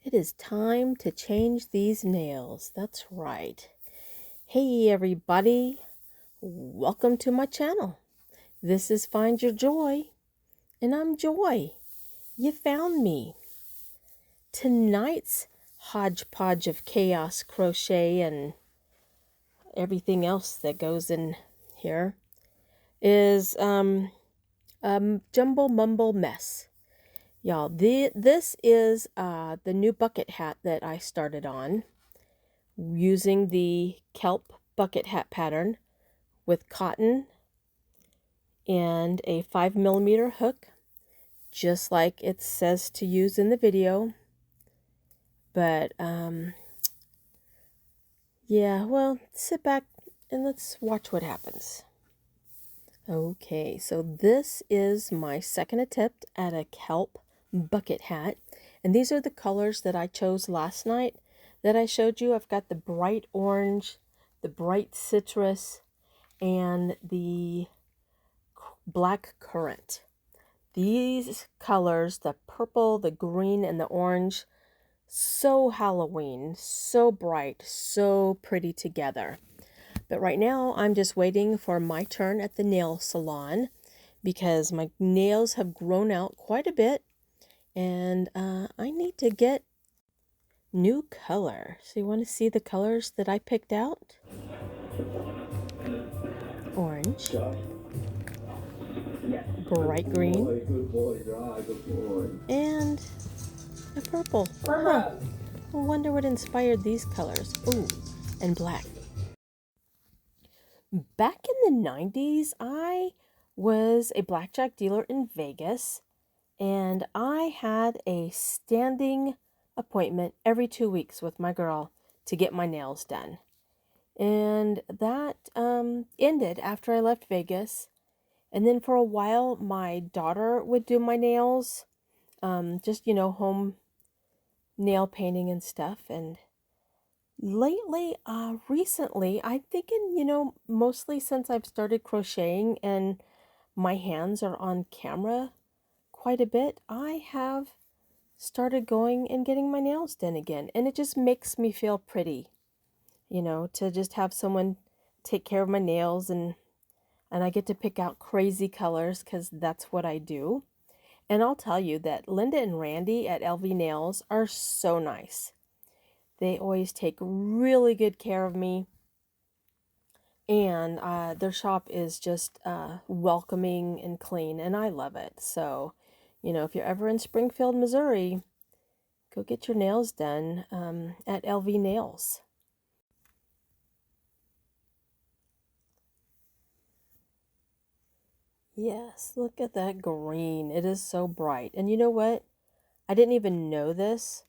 It is time to change these nails. That's right. Hey everybody, welcome to my channel. This is Find Your Joy, and I'm Joy. You found me. Tonight's hodgepodge of chaos crochet and everything else that goes in here is jumble mumble mess. Y'all, this is the new bucket hat that I started on using the kelp bucket hat pattern with cotton and a 5mm hook, just like it says to use in the video. But yeah, well, sit back and let's watch what happens. Okay, so this is my second attempt at a kelp bucket hat, and these are the colors that I chose last night that I showed you. I've got the bright orange, the bright citrus, and the black currant. These colors, the purple, the green, and the orange, so Halloween, so bright, so pretty together. But right now, I'm just waiting for my turn at the nail salon because my nails have grown out quite a bit, and I need to get new color. So you want to see the colors that I picked out? Orange, bright green, and a purple. Huh. I wonder what inspired these colors. Ooh, and black. Back in the 90s, I was a blackjack dealer in Vegas, and I had a standing appointment every 2 weeks with my girl to get my nails done. And that ended after I left Vegas. And then for a while, my daughter would do my nails, just, home nail painting and stuff. And lately, recently, I'm thinking, mostly since I've started crocheting and my hands are on camera quite a bit, I have started going and getting my nails done again. And it just makes me feel pretty, to just have someone take care of my nails, and I get to pick out crazy colors because that's what I do. And I'll tell you that Linda and Randy at LV Nails are so nice. They always take really good care of me, and their shop is just welcoming and clean, and I love it. So, if you're ever in Springfield, Missouri, go get your nails done at LV Nails. Yes, look at that green. It is so bright. And you know what? I didn't even know this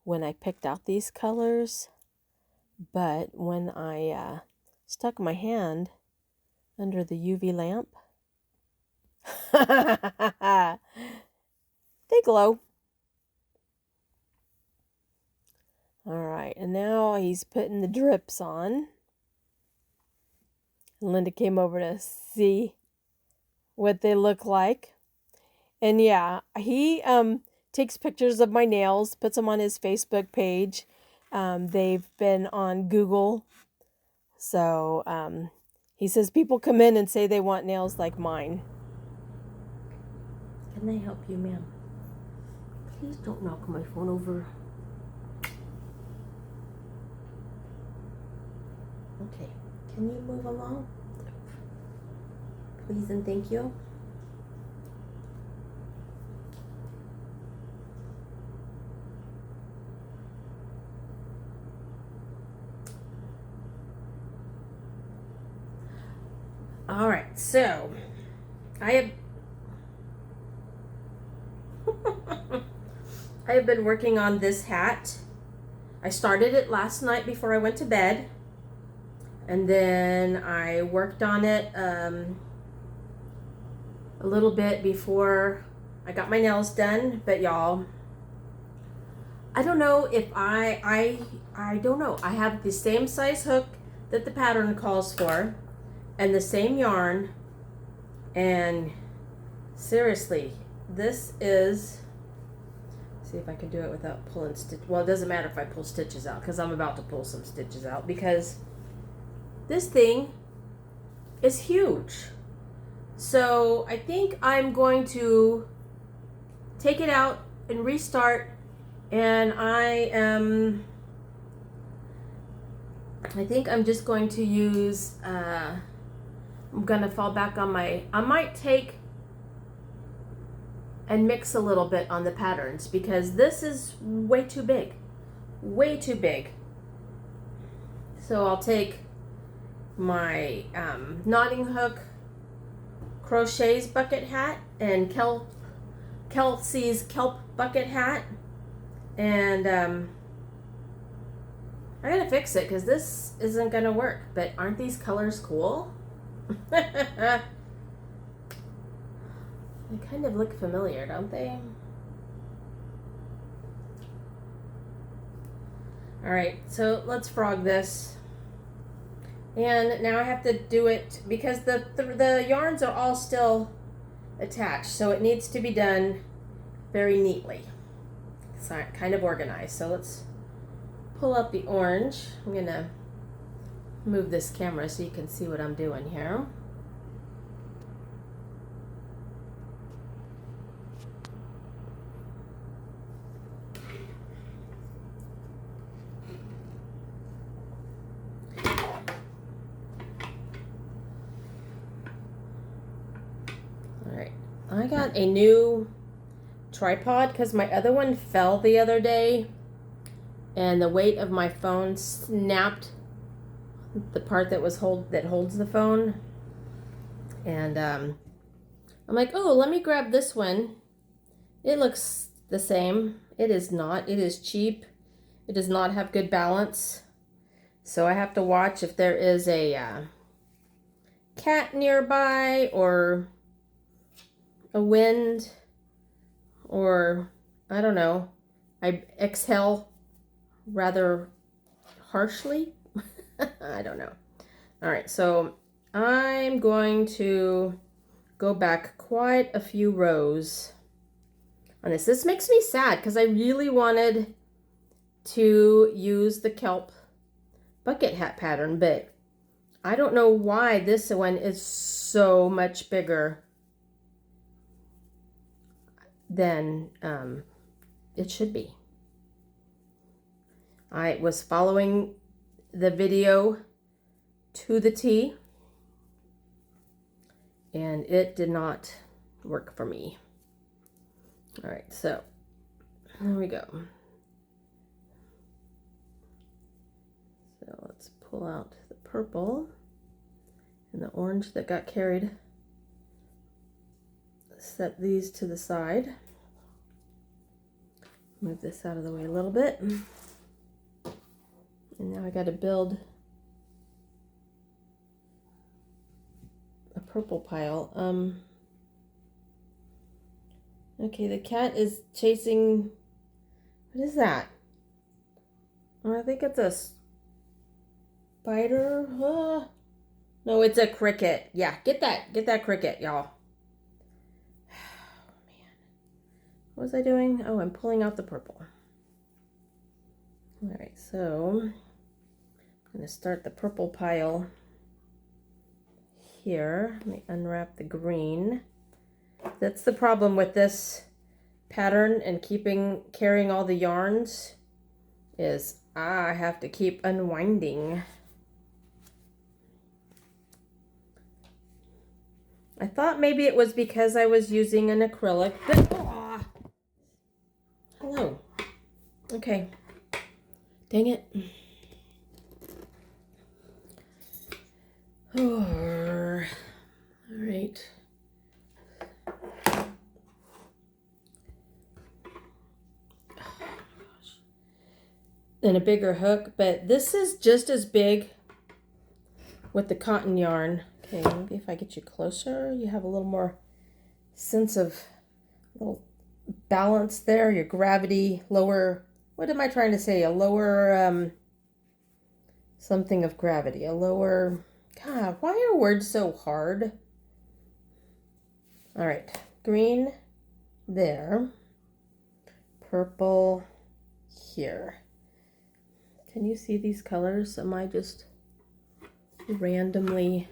when I picked out these colors, but when I stuck my hand under the UV lamp, they glow. All right, and now he's putting the drips on. Linda came over to see what they look like. And yeah, he takes pictures of my nails, puts them on his Facebook page. They've been on Google. So he says people come in and say they want nails like mine. Can I help you, ma'am? Please don't knock my phone over. Okay, can you move along? Please and thank you. All right, so I have been working on this hat. I started it last night before I went to bed, and then I worked on it a little bit before I got my nails done. But y'all, I don't know if I don't know. I have the same size hook that the pattern calls for and the same yarn, and seriously, this is, See if I can do it without pulling stitch. Well, it doesn't matter if I pull stitches out because I'm about to pull some stitches out because this thing is huge. So I think I'm going to take it out and restart, and I think I'm just going to use I'm gonna fall back on I might take and mix a little bit on the patterns because this is way too big. So I'll take my knotting hook crochets bucket hat and Kelsie's kelp bucket hat, and I gotta fix it because this isn't gonna work. But aren't these colors cool? They kind of look familiar, don't they? Alright, so let's frog this. And now I have to do it because the yarns are all still attached, so it needs to be done very neatly. It's kind of organized. So let's pull out the orange. I'm gonna move this camera so you can see what I'm doing here. I got a new tripod because my other one fell the other day and the weight of my phone snapped the part that holds the phone, and I'm like, oh, let me grab this one. It looks the same. It is not. It is cheap. It does not have good balance, so I have to watch if there is a cat nearby or a wind, or I don't know, I exhale rather harshly. I don't know. All right, so I'm going to go back quite a few rows on this. This makes me sad because I really wanted to use the kelp bucket hat pattern, but I don't know why this one is so much bigger than it should be. I was following the video to the T, and it did not work for me. All right, so there we go. So let's pull out the purple and the orange that got carried. Set these to the side. Move this out of the way a little bit. And now I got to build a purple pile. Okay, the cat is chasing, what is that? Oh, I think it's a spider. No, it's a cricket. Yeah, get that cricket, y'all. What was I doing? Oh, I'm pulling out the purple. All right, so I'm going to start the purple pile here. Let me unwrap the green. That's the problem with this pattern and carrying all the yarns is I have to keep unwinding. I thought maybe it was because I was using an acrylic, but hello. Okay. Dang it. All right. And a bigger hook, but this is just as big with the cotton yarn. Okay, maybe if I get you closer, you have a little more sense of little balance there, your gravity, lower, what am I trying to say? A lower, something of gravity, a lower, God, why are words so hard? All right, green there, purple here. Can you see these colors? Am I just randomly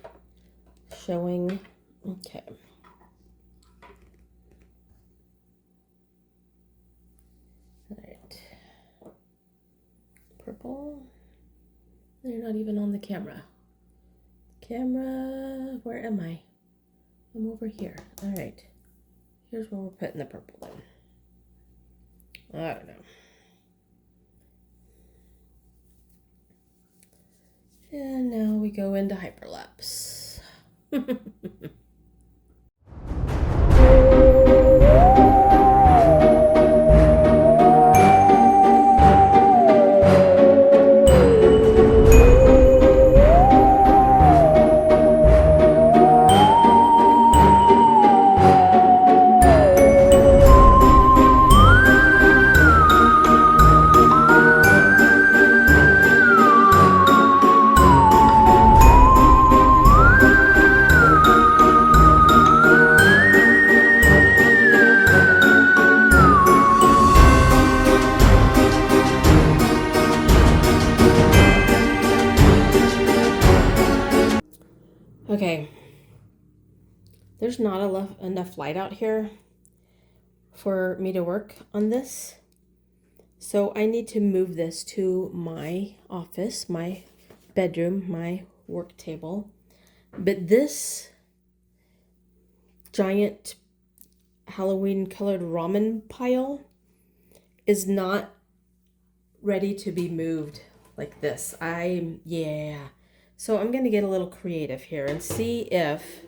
showing? Okay. All right. Purple. They're not even on the camera. Camera, where am I? I'm over here. All right. Here's where we're putting the purple in. I don't know. And now we go into hyperlapse. Okay, there's not enough light out here for me to work on this. So I need to move this to my office, my bedroom, my work table. But this giant Halloween colored ramen pile is not ready to be moved like this. Yeah. So I'm going to get a little creative here and see if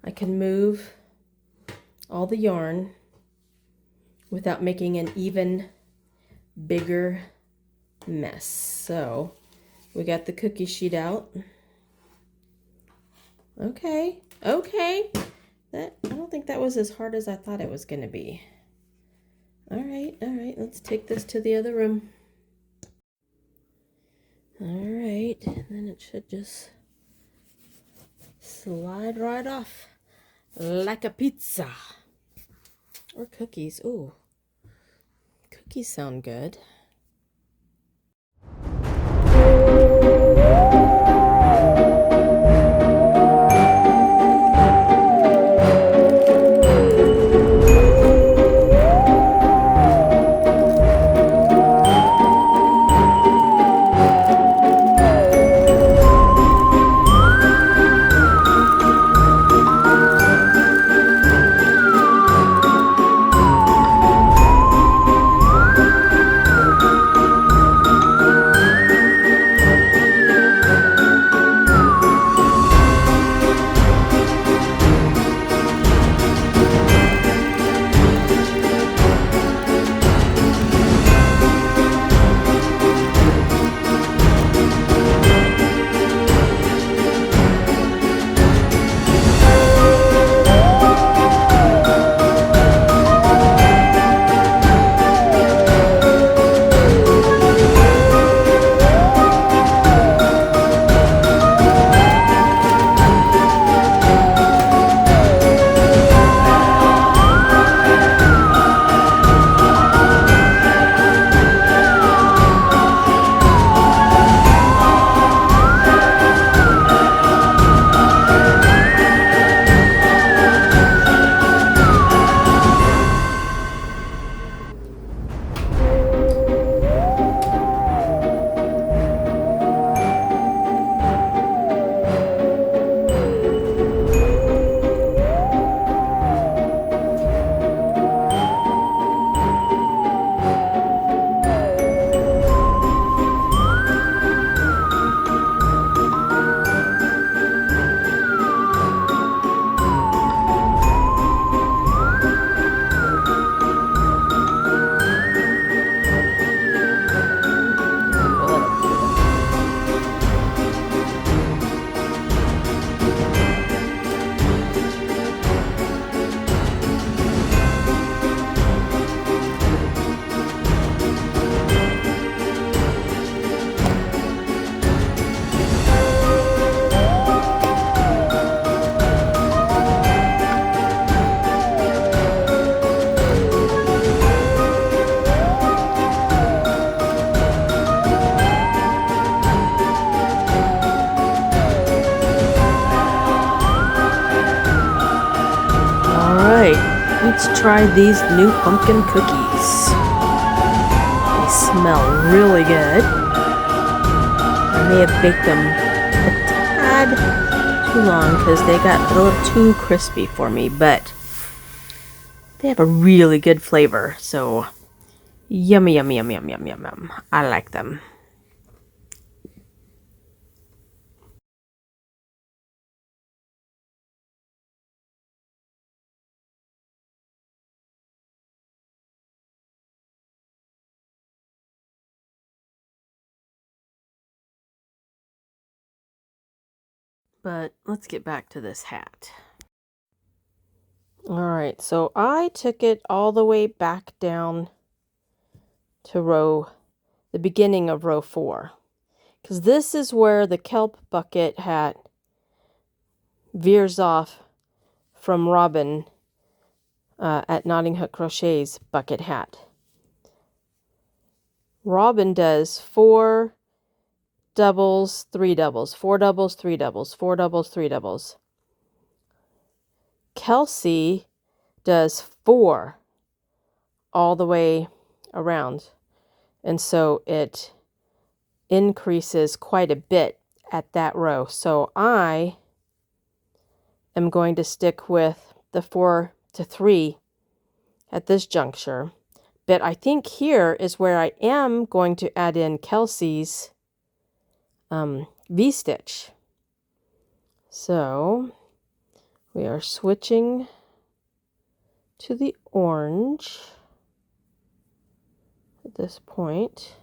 I can move all the yarn without making an even bigger mess. So we got the cookie sheet out. Okay. I don't think that was as hard as I thought it was going to be. All right. Let's take this to the other room. All right, and then it should just slide right off like a pizza. Or cookies. Ooh, cookies sound good. try these new pumpkin cookies. They smell really good. I may have baked them a tad too long because they got a little too crispy for me, but they have a really good flavor. So yummy, yummy, yummy, yummy, yum, yum, yum. I like them. But let's get back to this hat. All right, so I took it all the way back down to the beginning of row 4. Because this is where the kelp bucket hat veers off from Robin at Knotting Hook Crochet's bucket hat. Robin does 4 doubles, 3 doubles, 4 doubles, 3 doubles, 4 doubles, 3 doubles. Kelsie does 4 all the way around. And so it increases quite a bit at that row. So I am going to stick with the 4 to 3 at this juncture. But I think here is where I am going to add in Kelsie's V-stitch. So we are switching to the orange at this point.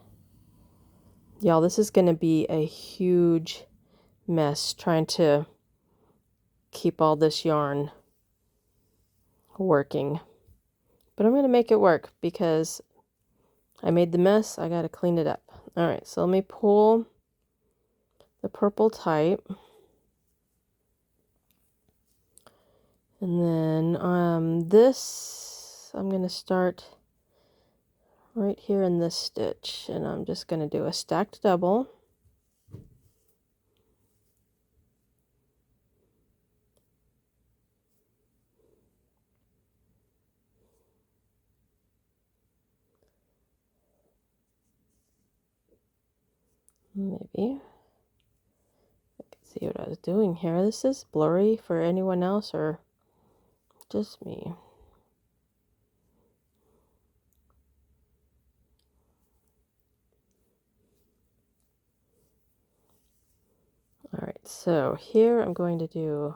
Y'all, this is going to be a huge mess trying to keep all this yarn working. But I'm going to make it work because I made the mess. I got to clean it up. All right, so let me pull the purple tight. And then this, I'm going to start right here in this stitch. And I'm just going to do a stacked double. Maybe I can see what I was doing here. This is blurry for anyone else or just me. All right, so here I'm going to do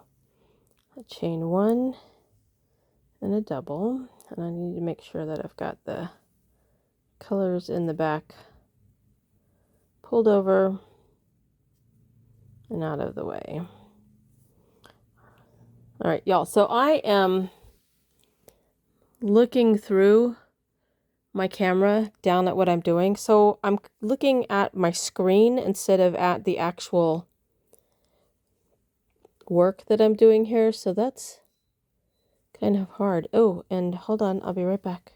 a chain 1 and a double, and I need to make sure that I've got the colors in the back pulled over and out of the way. All right, y'all, so I am looking through my camera down at what I'm doing. So I'm looking at my screen instead of at the actual work that I'm doing here. So that's kind of hard. Oh, and hold on, I'll be right back.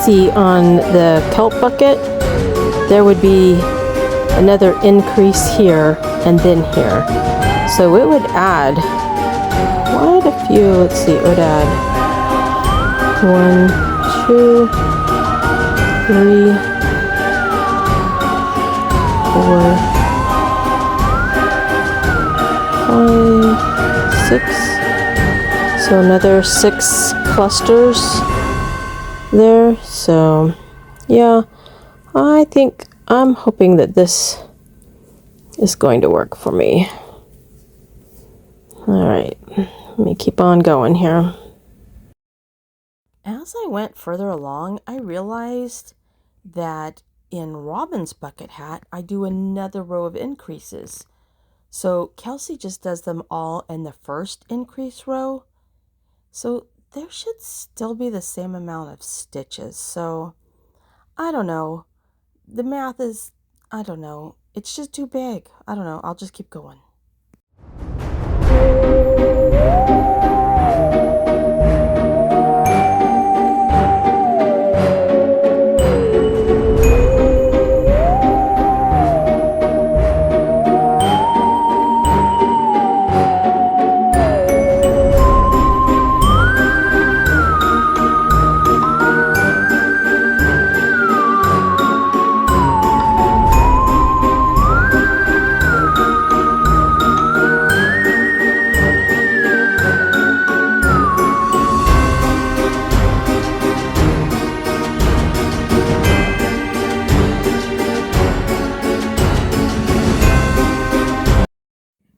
See, on the kelp bucket, there would be another increase here and then here. So it would add quite a few. Let's see, it would add 1, 2, 3, 4, 5, 6. So another 6 clusters there. So yeah, I'm hoping that this is going to work for me. All right, let me keep on going here. As I went further along, I realized that in Robin's bucket hat, I do another row of increases. So Kelsie just does them all in the first increase row. So there should still be the same amount of stitches. So I don't know. The math is, I don't know. It's just too big. I don't know. I'll just keep going.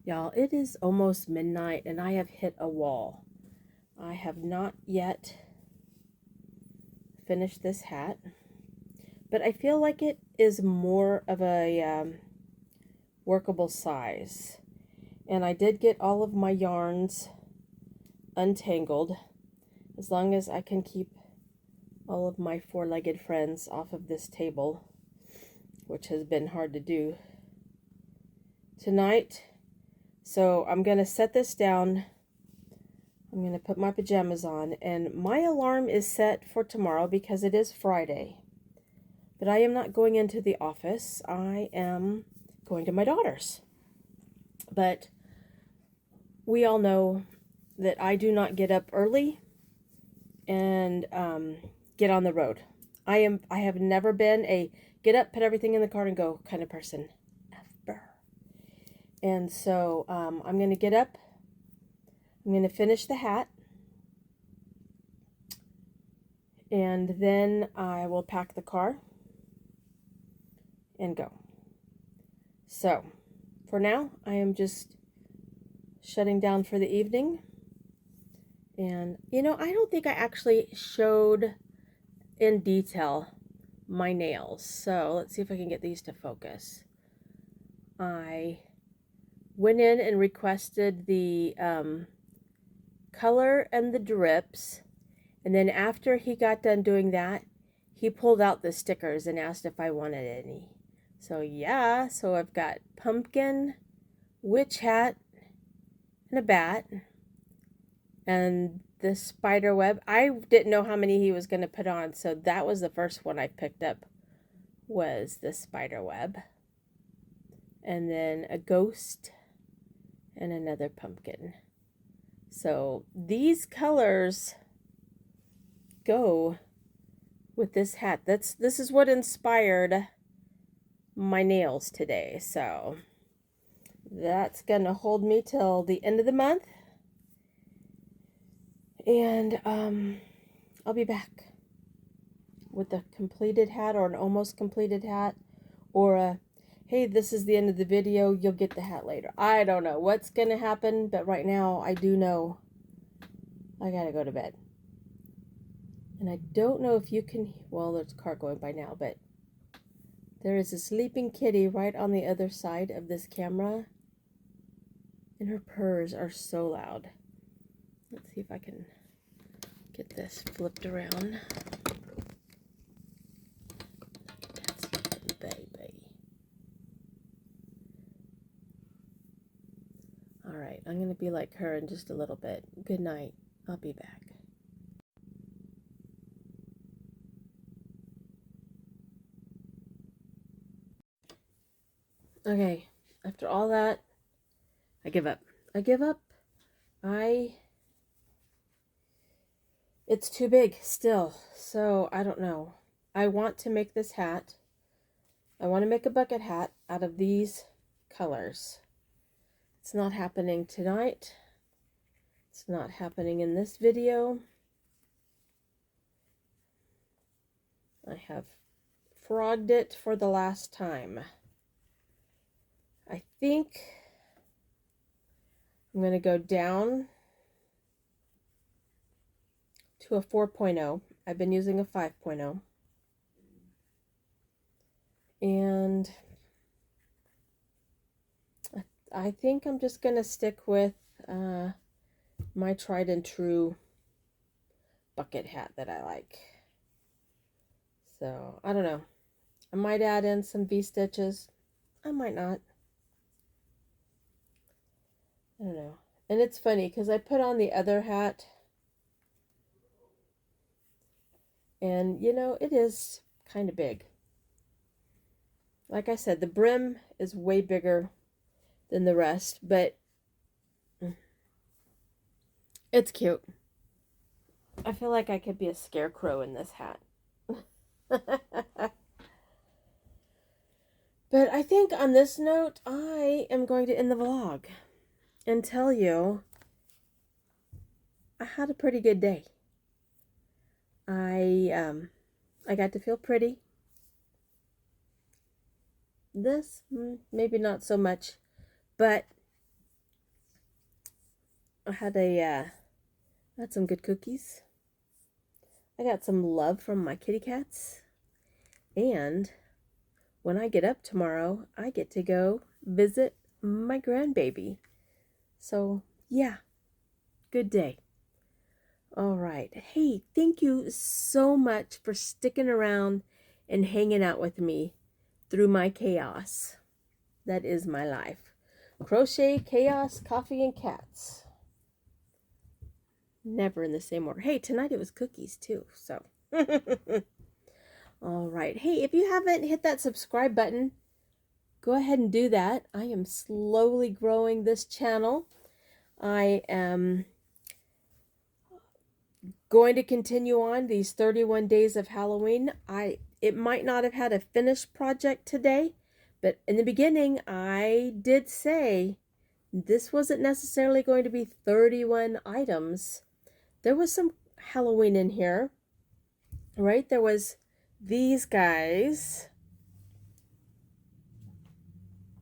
Y'all, it is almost midnight and I have hit a wall. I have not yet finished this hat, but I feel like it is more of a workable size. And I did get all of my yarns untangled, as long as I can keep all of my four-legged friends off of this table, which has been hard to do tonight. So I'm going to set this down. I'm going to put my pajamas on, and my alarm is set for tomorrow because it is Friday. But I am not going into the office. I am going to my daughter's. But we all know that I do not get up early and get on the road. I have never been a get up, put everything in the car and go kind of person. Ever. And so I'm going to get up. I'm going to finish the hat. And then I will pack the car and go. So for now, I am just shutting down for the evening. And, you know, I don't think I actually showed in detail my nails. So let's see if I can get these to focus. I went in and requested the color and the drips. And then after he got done doing that, he pulled out the stickers and asked if I wanted any. So yeah, so I've got pumpkin, witch hat, and a bat. And the spider web. I didn't know how many he was going to put on, so that was the first one I picked up, was the spider web. And then a ghost and another pumpkin. So these colors go with this hat. This is what inspired my nails today. So that's going to hold me till the end of the month. And I'll be back with a completed hat or an almost completed hat, or a, hey, this is the end of the video, you'll get the hat later. I don't know what's going to happen, but right now I do know I got to go to bed. And I don't know if you can, well, there's a car going by now, but there is a sleeping kitty right on the other side of this camera, and her purrs are so loud. Let's see if I can get this flipped around. That's baby. All right, I'm going to be like her in just a little bit. Good night. I'll be back. Okay, after all that, I give up. I give up. It's too big still, so I don't know. I want to make this hat. I want to make a bucket hat out of these colors. It's not happening tonight. It's not happening in this video. I have frogged it for the last time. I think I'm going to go down to a 4.0. I've been using a 5.0. And I think I'm just going to stick with my tried and true bucket hat that I like. So, I don't know. I might add in some V-stitches. I might not. I don't know. And it's funny because I put on the other hat. And, you know, it is kind of big. Like I said, the brim is way bigger than the rest, but it's cute. I feel like I could be a scarecrow in this hat. But I think on this note, I am going to end the vlog and tell you I had a pretty good day. I got to feel pretty. This, maybe not so much, but I had some good cookies. I got some love from my kitty cats, and when I get up tomorrow, I get to go visit my grandbaby. So, yeah, good day. All right. Hey, thank you so much for sticking around and hanging out with me through my chaos. That is my life. Crochet, chaos, coffee, and cats. Never in the same order. Hey, tonight it was cookies too, so. All right. Hey, if you haven't hit that subscribe button, go ahead and do that. I am slowly growing this channel. I am going to continue on these 31 days of Halloween. It might not have had a finished project today, but in the beginning I did say this wasn't necessarily going to be 31 items. There was some Halloween in here, right? There was these guys.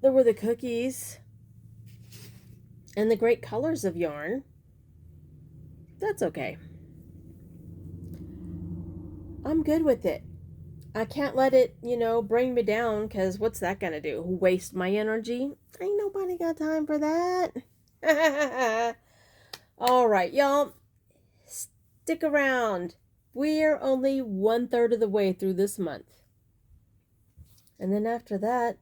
There were the cookies and the great colors of yarn. That's okay. I'm good with it. I can't let it, bring me down, because what's that going to do? Waste my energy? Ain't nobody got time for that. All right, y'all. Stick around. We're only 1/3 of the way through this month. And then after that,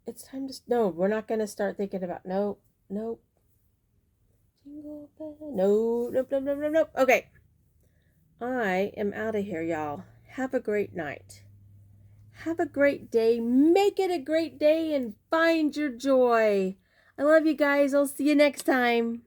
it's time to... No, we're not going to start thinking about... Nope. Jingle bell. Nope. Okay. I am out of here, y'all. Have a great night. Have a great day. Make it a great day and find your joy. I love you guys. I'll see you next time.